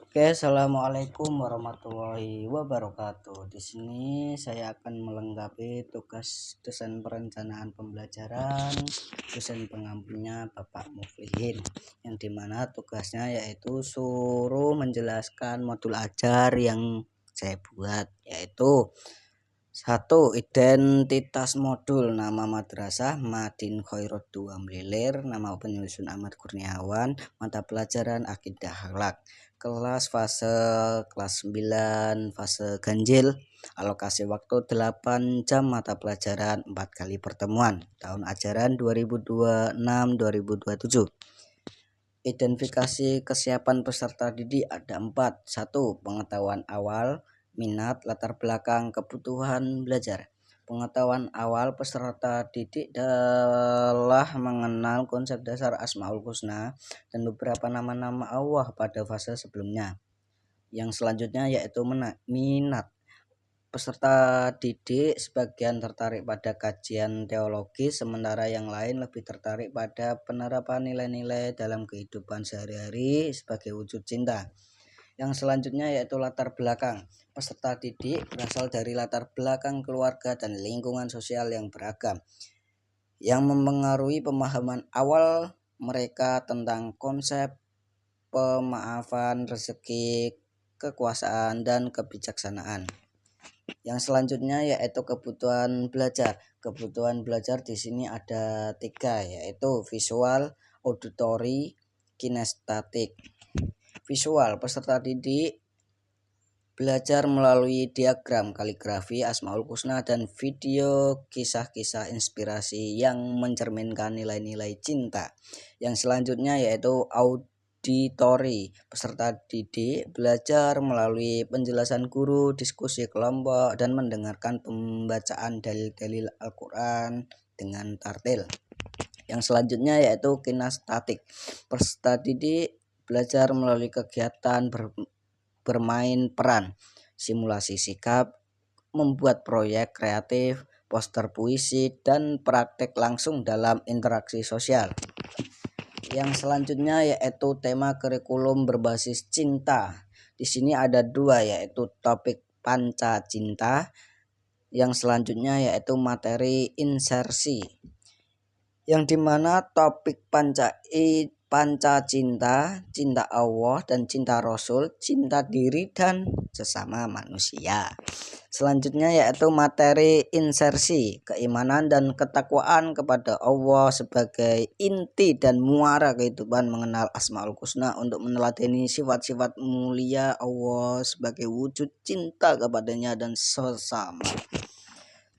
Oke, assalamualaikum warahmatullahi wabarakatuh. Di sini saya akan melengkapi tugas dosen perencanaan pembelajaran, dosen pengampunya Bapak Muflihin, yang dimana tugasnya yaitu suruh menjelaskan modul ajar yang saya buat, yaitu 1. Identitas modul. Nama madrasah Madin Khairot 2 Mlilir. Nama penyusun Ahmad Kurniawan. Mata pelajaran Akidah Akhlak. Kelas fase kelas 9 fase ganjil. Alokasi waktu 8 jam. Mata pelajaran 4 kali pertemuan. Tahun ajaran 2026-2027. Identifikasi kesiapan peserta didik ada 4. 1. Pengetahuan awal, minat, latar belakang, kebutuhan belajar. Pengetahuan awal peserta didik adalah mengenal konsep dasar Asmaul Husna dan beberapa nama-nama Allah pada fase sebelumnya. Yang selanjutnya yaitu minat. Peserta didik sebagian tertarik pada kajian teologi, sementara yang lain lebih tertarik pada penerapan nilai-nilai dalam kehidupan sehari-hari sebagai wujud cinta. Yang selanjutnya yaitu latar belakang. Peserta didik berasal dari latar belakang keluarga dan lingkungan sosial yang beragam, yang mempengaruhi pemahaman awal mereka tentang konsep pemaafan, rezeki, kekuasaan, dan kebijaksanaan. Yang selanjutnya yaitu kebutuhan belajar. Kebutuhan belajar di sini ada 3, yaitu visual, auditory, kinestetik. Visual, peserta didik belajar melalui diagram, kaligrafi, Asmaul Husna, dan video kisah-kisah inspirasi yang mencerminkan nilai-nilai cinta. Yang selanjutnya yaitu auditori, peserta didik belajar melalui penjelasan guru, diskusi kelompok, dan mendengarkan pembacaan dalil-dalil Al-Quran dengan tartil. Yang selanjutnya yaitu kinestetik, peserta didik belajar melalui kegiatan bermain peran, simulasi sikap, membuat proyek kreatif, poster puisi, dan praktek langsung dalam interaksi sosial. Yang selanjutnya yaitu tema kurikulum berbasis cinta. Di sini ada 2, yaitu topik panca cinta. Yang selanjutnya yaitu materi insersi, yang dimana topik panca cinta, cinta Allah dan cinta Rasul, cinta diri dan sesama manusia. Selanjutnya yaitu materi insersi, keimanan dan ketakwaan kepada Allah sebagai inti dan muara kehidupan, mengenal Asmaul Husna untuk meneladani sifat-sifat mulia Allah sebagai wujud cinta kepadanya dan sesama.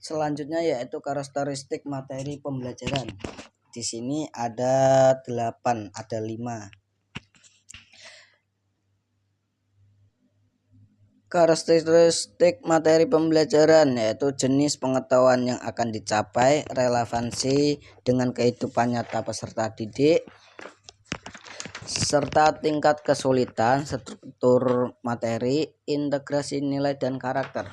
Selanjutnya yaitu karakteristik materi pembelajaran. Di sini ada 5. Karakteristik materi pembelajaran yaitu jenis pengetahuan yang akan dicapai, relevansi dengan kehidupan nyata peserta didik, serta tingkat kesulitan, struktur materi, integrasi nilai dan karakter.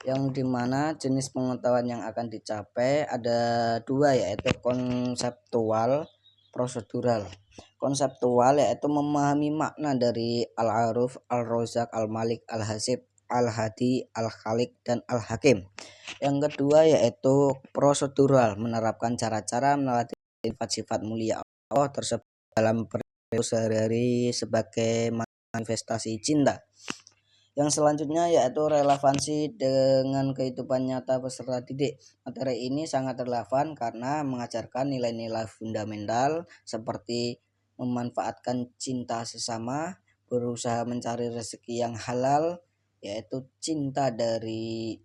Yang dimana jenis pengetahuan yang akan dicapai ada 2, yaitu konseptual, prosedural. Konseptual yaitu memahami makna dari Al-Aruf, Al-Rozak, Al-Malik, Al-Hasib, Al-Hadi, Al-Khalik, dan Al-Hakim. Yang kedua yaitu prosedural, menerapkan cara-cara melatih sifat-sifat mulia Allah tersebut dalam perilaku sehari-hari sebagai manifestasi cinta. Yang selanjutnya yaitu relevansi dengan kehidupan nyata peserta didik. Materi ini sangat relevan karena mengajarkan nilai-nilai fundamental seperti memanfaatkan cinta sesama, berusaha mencari rezeki yang halal, yaitu cinta diri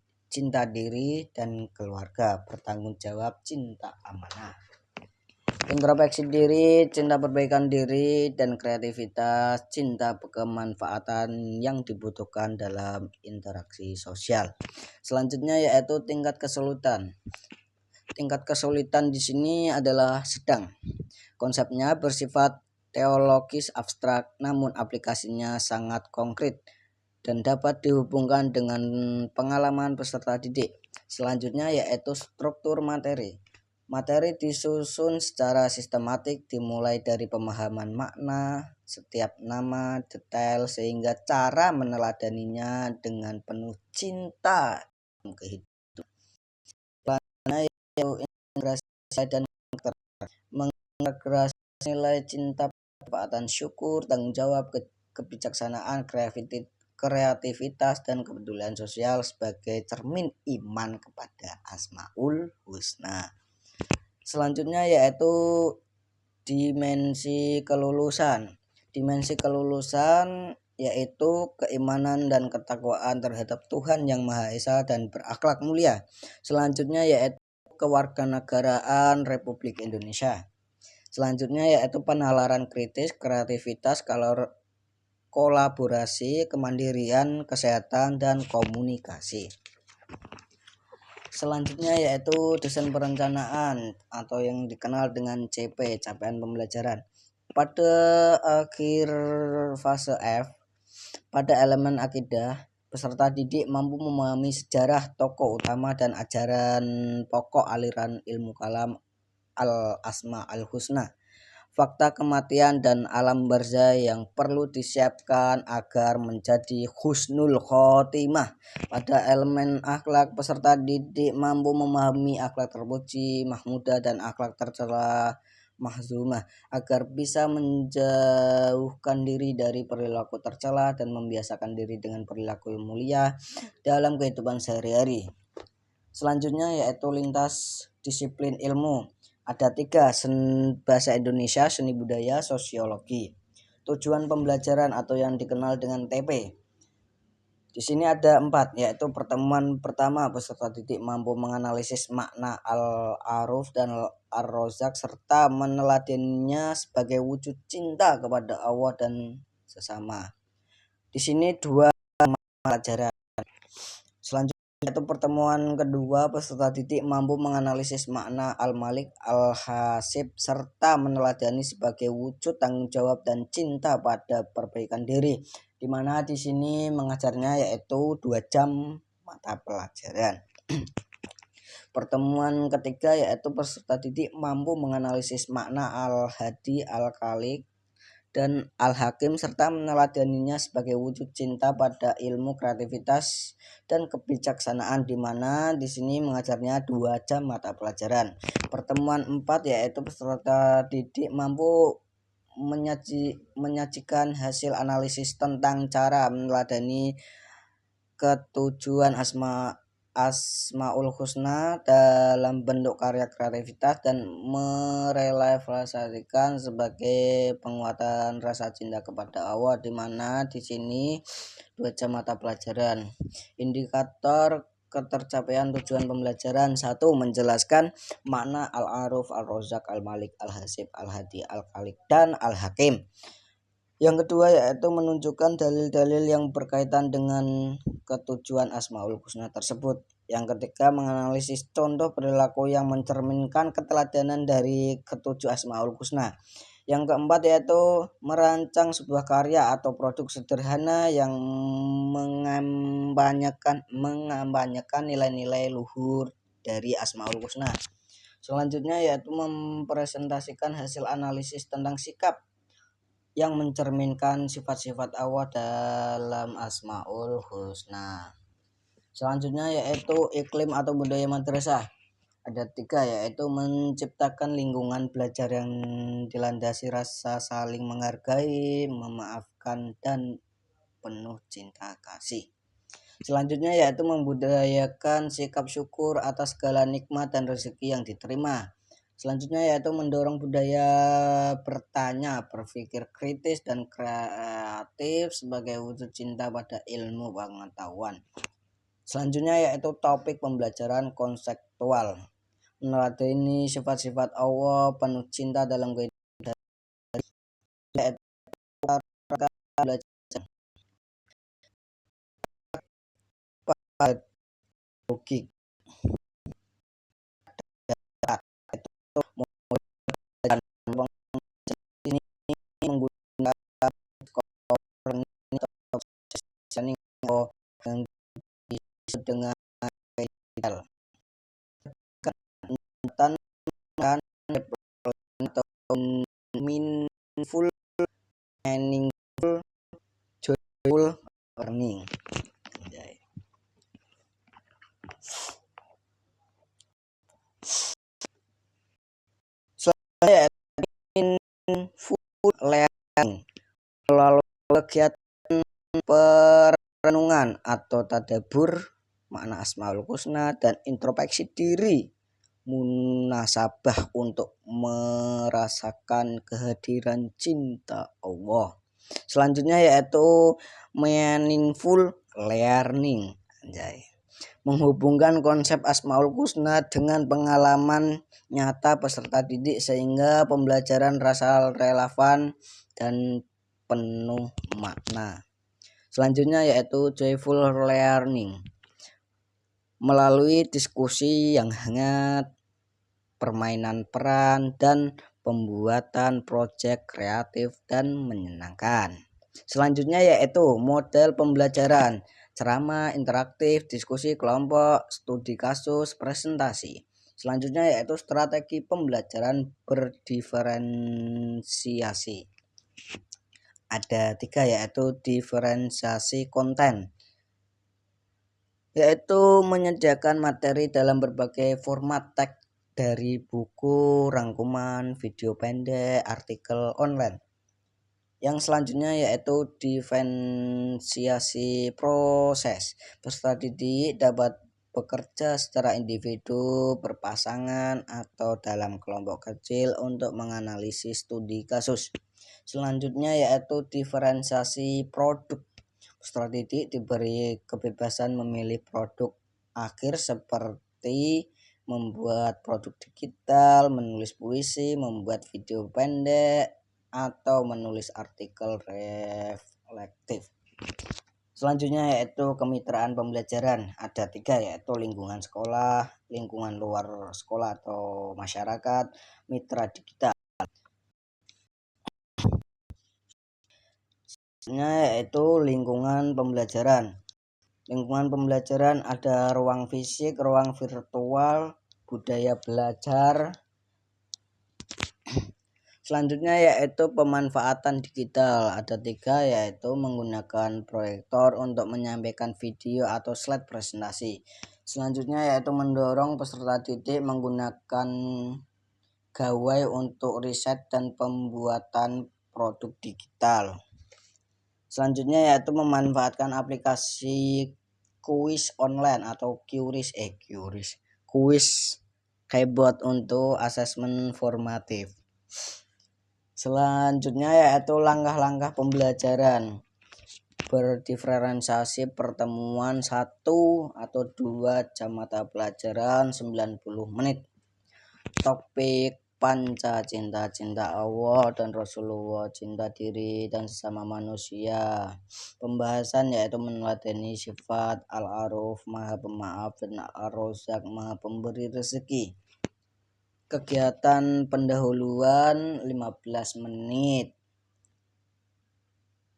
dan keluarga, bertanggung jawab, cinta amanah, introspeksi diri, cinta perbaikan diri, dan kreativitas, cinta kemanfaatan yang dibutuhkan dalam interaksi sosial. Selanjutnya yaitu tingkat kesulitan. Tingkat kesulitan di sini adalah sedang. Konsepnya bersifat teologis abstrak, namun aplikasinya sangat konkret dan dapat dihubungkan dengan pengalaman peserta didik. Selanjutnya yaitu struktur materi. Materi disusun secara sistematik dimulai dari pemahaman makna setiap nama detail sehingga cara meneladaninya dengan penuh cinta kehidupan integrasi dan mengintegrasi nilai cinta, kepekaan, syukur, tanggung jawab, kebijaksanaan, kreativitas dan kepedulian sosial sebagai cermin iman kepada Asmaul Husna. Selanjutnya yaitu dimensi kelulusan. Dimensi kelulusan yaitu keimanan dan ketakwaan terhadap Tuhan Yang Maha Esa dan berakhlak mulia. Selanjutnya yaitu kewarganegaraan Republik Indonesia. Selanjutnya yaitu penalaran kritis, kreativitas, kolaborasi, kemandirian, kesehatan, dan komunikasi. Selanjutnya yaitu desain perencanaan atau yang dikenal dengan CP, capaian pembelajaran. Pada akhir fase F, pada elemen akidah, peserta didik mampu memahami sejarah tokoh utama dan ajaran pokok aliran ilmu kalam al-asma al-husna, fakta kematian dan alam barzah yang perlu disiapkan agar menjadi husnul khotimah. Pada elemen akhlak, peserta didik mampu memahami akhlak terpuji, mahmudah, dan akhlak tercela mahzumah agar bisa menjauhkan diri dari perilaku tercela dan membiasakan diri dengan perilaku yang mulia dalam kehidupan sehari-hari. Selanjutnya yaitu lintas disiplin ilmu. Ada 3, bahasa Indonesia, seni budaya, sosiologi. Tujuan pembelajaran atau yang dikenal dengan TP. Di sini ada 4, yaitu pertemuan pertama, peserta didik mampu menganalisis makna al-aruf dan ar-rozak serta meneladaninya sebagai wujud cinta kepada Allah dan sesama. Di sini 2 pelajaran. Selanjutnya yaitu pertemuan kedua, peserta didik mampu menganalisis makna al-malik, al-hasib serta meneladani sebagai wujud tanggung jawab dan cinta pada perbaikan diri, di mana di sini mengajarnya yaitu 2 jam mata pelajaran. Pertemuan ketiga yaitu peserta didik mampu menganalisis makna al-hadi, al-khaliq dan al-hakim serta meneladaninya sebagai wujud cinta pada ilmu, kreativitas, dan kebijaksanaan, di mana di sini mengajarnya 2 jam mata pelajaran. Pertemuan 4 yaitu peserta didik mampu menyajikan hasil analisis tentang cara meneladani ketujuan Asmaul Husna dalam bentuk karya kreativitas dan merelevasikan sebagai penguatan rasa cinta kepada Allah, di mana di sini 2 jam mata pelajaran. Indikator ketercapaian tujuan pembelajaran: 1. Menjelaskan makna al-aruf, al-rozak, al-malik, al-hasib, al-hadi, al-khaliq, dan al-hakim. Yang kedua yaitu menunjukkan dalil-dalil yang berkaitan dengan ketujuan Asmaul Husna tersebut. Yang ketiga, menganalisis contoh perilaku yang mencerminkan keteladanan dari ketujuh Asmaul Husna. Yang keempat yaitu merancang sebuah karya atau produk sederhana yang mengambanyakan nilai-nilai luhur dari Asmaul Husna. Selanjutnya yaitu mempresentasikan hasil analisis tentang sikap yang mencerminkan sifat-sifat Allah dalam Asmaul Husna. Selanjutnya yaitu iklim atau budaya madrasah. Ada 3, yaitu menciptakan lingkungan belajar yang dilandasi rasa saling menghargai, memaafkan, dan penuh cinta kasih. Selanjutnya yaitu membudayakan sikap syukur atas segala nikmat dan rezeki yang diterima. Selanjutnya yaitu mendorong budaya bertanya, berpikir kritis, dan kreatif sebagai wujud cinta pada ilmu pengetahuan. Selanjutnya yaitu topik pembelajaran konseptual, meneladani sifat-sifat Allah, penuh cinta dalam kehidupan, yaitu belajar pedagogik, dan ini menggunakan positioning yang disebut dengan digital. joyful learning. Selanjutnya mindful learning melalui kegiatan perenungan atau tadabbur makna Asmaul Husna dan introspeksi diri, munasabah untuk merasakan kehadiran cinta Allah. Selanjutnya yaitu meaningful learning, menghubungkan konsep Asmaul Husna dengan pengalaman nyata peserta didik sehingga pembelajaran rasa relevan dan penuh makna. Selanjutnya yaitu joyful learning melalui diskusi yang hangat, permainan peran, dan pembuatan proyek kreatif dan menyenangkan. Selanjutnya yaitu model pembelajaran, ceramah interaktif, diskusi kelompok, studi kasus, presentasi. Selanjutnya yaitu strategi pembelajaran berdiferensiasi. Ada 3 yaitu diferensiasi konten, yaitu menyediakan materi dalam berbagai format teks dari buku, rangkuman, video pendek, artikel online. Yang selanjutnya yaitu diferensiasi proses. Peserta didik dapat bekerja secara individu, berpasangan, atau dalam kelompok kecil untuk menganalisis studi kasus. Selanjutnya yaitu diferensiasi produk. Peserta didik diberi kebebasan memilih produk akhir seperti membuat produk digital, menulis puisi, membuat video pendek, atau menulis artikel reflektif. Selanjutnya yaitu kemitraan pembelajaran. Ada 3 yaitu lingkungan sekolah, lingkungan luar sekolah atau masyarakat, mitra digital. Yaitu lingkungan pembelajaran. Lingkungan pembelajaran ada ruang fisik, ruang virtual, budaya belajar. Selanjutnya yaitu pemanfaatan digital. Ada 3 yaitu menggunakan proyektor untuk menyampaikan video atau slide presentasi. Selanjutnya yaitu mendorong peserta didik menggunakan gawai untuk riset dan pembuatan produk digital. Selanjutnya yaitu memanfaatkan aplikasi kuis online atau kuis keyboard untuk asesmen formatif. Selanjutnya yaitu langkah-langkah pembelajaran berdiferensiasi pertemuan 1 atau 2 jam mata pelajaran 90 menit. Topik panca cinta Allah dan Rasulullah, cinta diri dan sesama manusia. Pembahasan yaitu meneladani sifat Al-Aruf, Maha Pemaaf, dan Ar-Razzaq, Maha Pemberi rezeki. Kegiatan pendahuluan 15 menit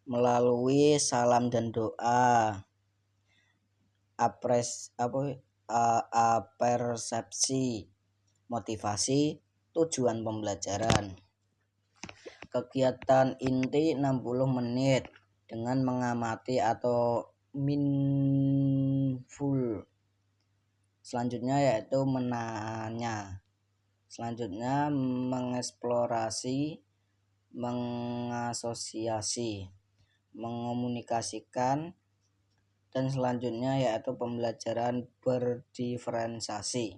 melalui salam dan doa. Persepsi, motivasi, tujuan pembelajaran. Kegiatan inti 60 menit dengan mengamati atau mindful. Selanjutnya yaitu menanya. Selanjutnya mengeksplorasi, mengasosiasi, mengomunikasikan, dan selanjutnya yaitu pembelajaran berdiferensiasi.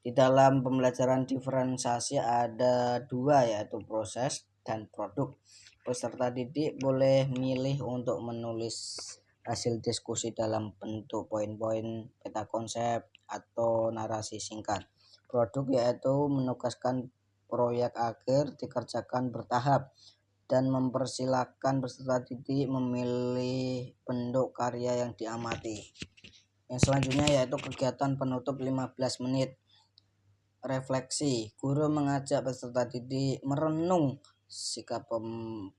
Di dalam pembelajaran diferensiasi ada 2 yaitu proses dan produk. Peserta didik boleh milih untuk menulis hasil diskusi dalam bentuk poin-poin, peta konsep, atau narasi singkat. Produk yaitu menugaskan proyek akhir dikerjakan bertahap dan mempersilahkan peserta didik memilih bentuk karya yang diamati. Yang selanjutnya yaitu kegiatan penutup 15 menit. Refleksi, guru mengajak peserta didik merenung sikap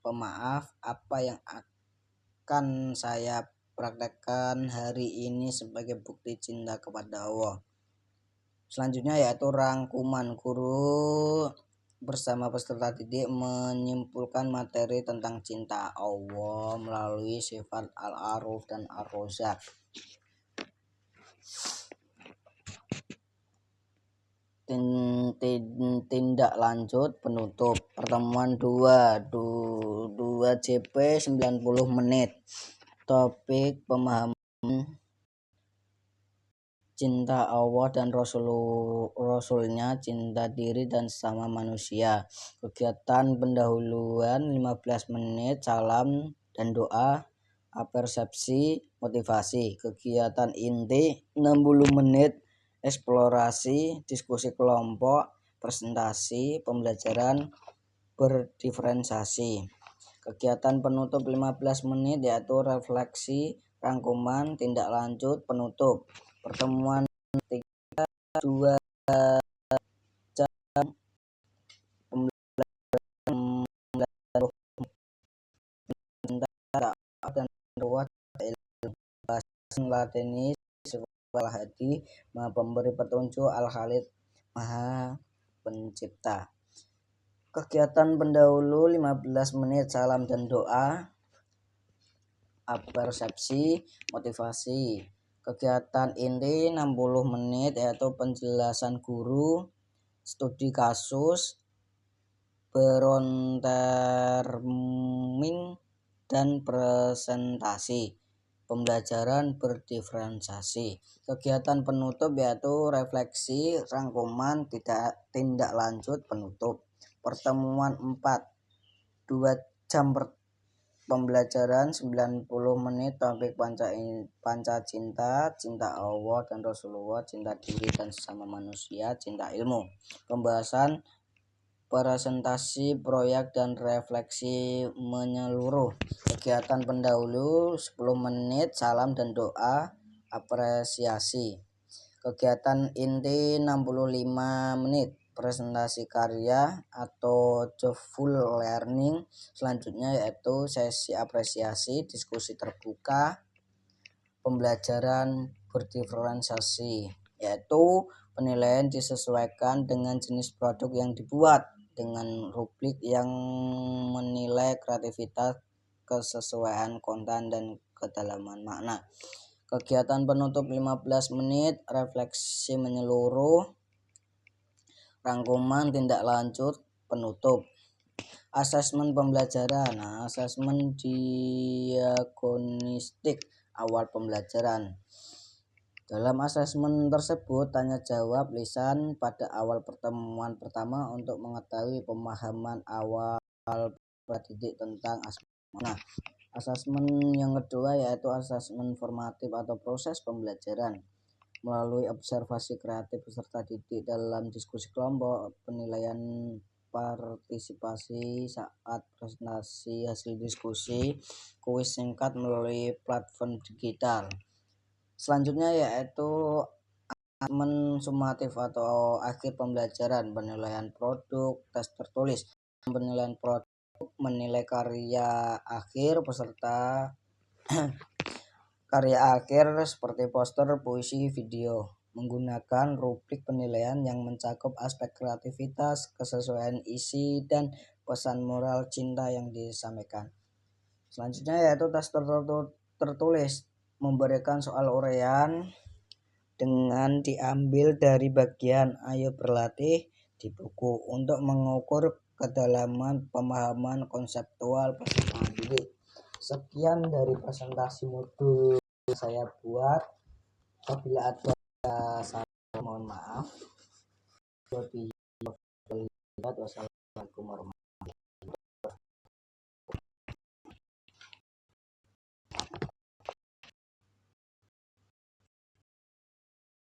pemaaf apa yang akan saya praktekkan hari ini sebagai bukti cinta kepada Allah. Selanjutnya yaitu rangkuman, guru bersama peserta didik menyimpulkan materi tentang cinta Allah melalui sifat Al-Aruf dan Ar-Razzaq. Tindak lanjut penutup pertemuan 2 JP 90 menit. Topik pemahaman cinta Allah dan Rasulnya, cinta diri dan sesama manusia. Kegiatan pendahuluan 15 menit, salam dan doa, apersepsi, motivasi. Kegiatan inti 60 menit, eksplorasi, diskusi kelompok, presentasi, pembelajaran berdiferensiasi. Kegiatan penutup 15 menit yaitu refleksi, rangkuman, tindak lanjut, penutup. Pertemuan 2 jam dan ruas latini sekolah hadi Maha Pemberi Petunjuk, Al-Khalid Maha Pencipta. Kegiatan pendahulu 15 menit, salam dan doa, apersepsi, motivasi. Kegiatan inti 60 menit yaitu penjelasan guru, studi kasus, brainstorming dan presentasi. Pembelajaran berdiferensiasi. Kegiatan penutup yaitu refleksi, rangkuman, tindak lanjut, penutup. Pertemuan 4, 2 jam pembelajaran 90 menit, topik panca cinta, cinta Allah dan Rasulullah, cinta diri dan sesama manusia, cinta ilmu. Pembahasan presentasi proyek dan refleksi menyeluruh. Kegiatan pendahulu 10 menit, salam dan doa, apresiasi. Kegiatan inti 65 menit, presentasi karya atau joyful learning. Selanjutnya yaitu sesi apresiasi, diskusi terbuka, pembelajaran berdiferensiasi, yaitu penilaian disesuaikan dengan jenis produk yang dibuat dengan rubrik yang menilai kreativitas, kesesuaian konten dan kedalaman makna. Kegiatan penutup 15 menit, refleksi menyeluruh, rangkuman, tindak lanjut, penutup. Asesmen pembelajaran. Asesmen diagnostik awal pembelajaran. Dalam asesmen tersebut, tanya jawab lisan pada awal pertemuan pertama untuk mengetahui pemahaman awal didik tentang asesmen. Asesmen yang kedua yaitu asesmen formatif atau proses pembelajaran melalui observasi kreatif peserta didik dalam diskusi kelompok, penilaian partisipasi saat presentasi hasil diskusi, kuis singkat melalui platform digital. Selanjutnya yaitu asesmen sumatif atau akhir pembelajaran, penilaian produk, tes tertulis. Penilaian produk menilai karya akhir peserta karya akhir seperti poster, puisi, video, menggunakan rubrik penilaian yang mencakup aspek kreativitas, kesesuaian isi, dan pesan moral cinta yang disampaikan. Selanjutnya yaitu tes tertulis, memberikan soal uraian dengan diambil dari bagian ayo berlatih di buku untuk mengukur kedalaman pemahaman konseptual peserta didik. Sekian dari presentasi modul saya buat. Apabila ada salah, mohon maaf.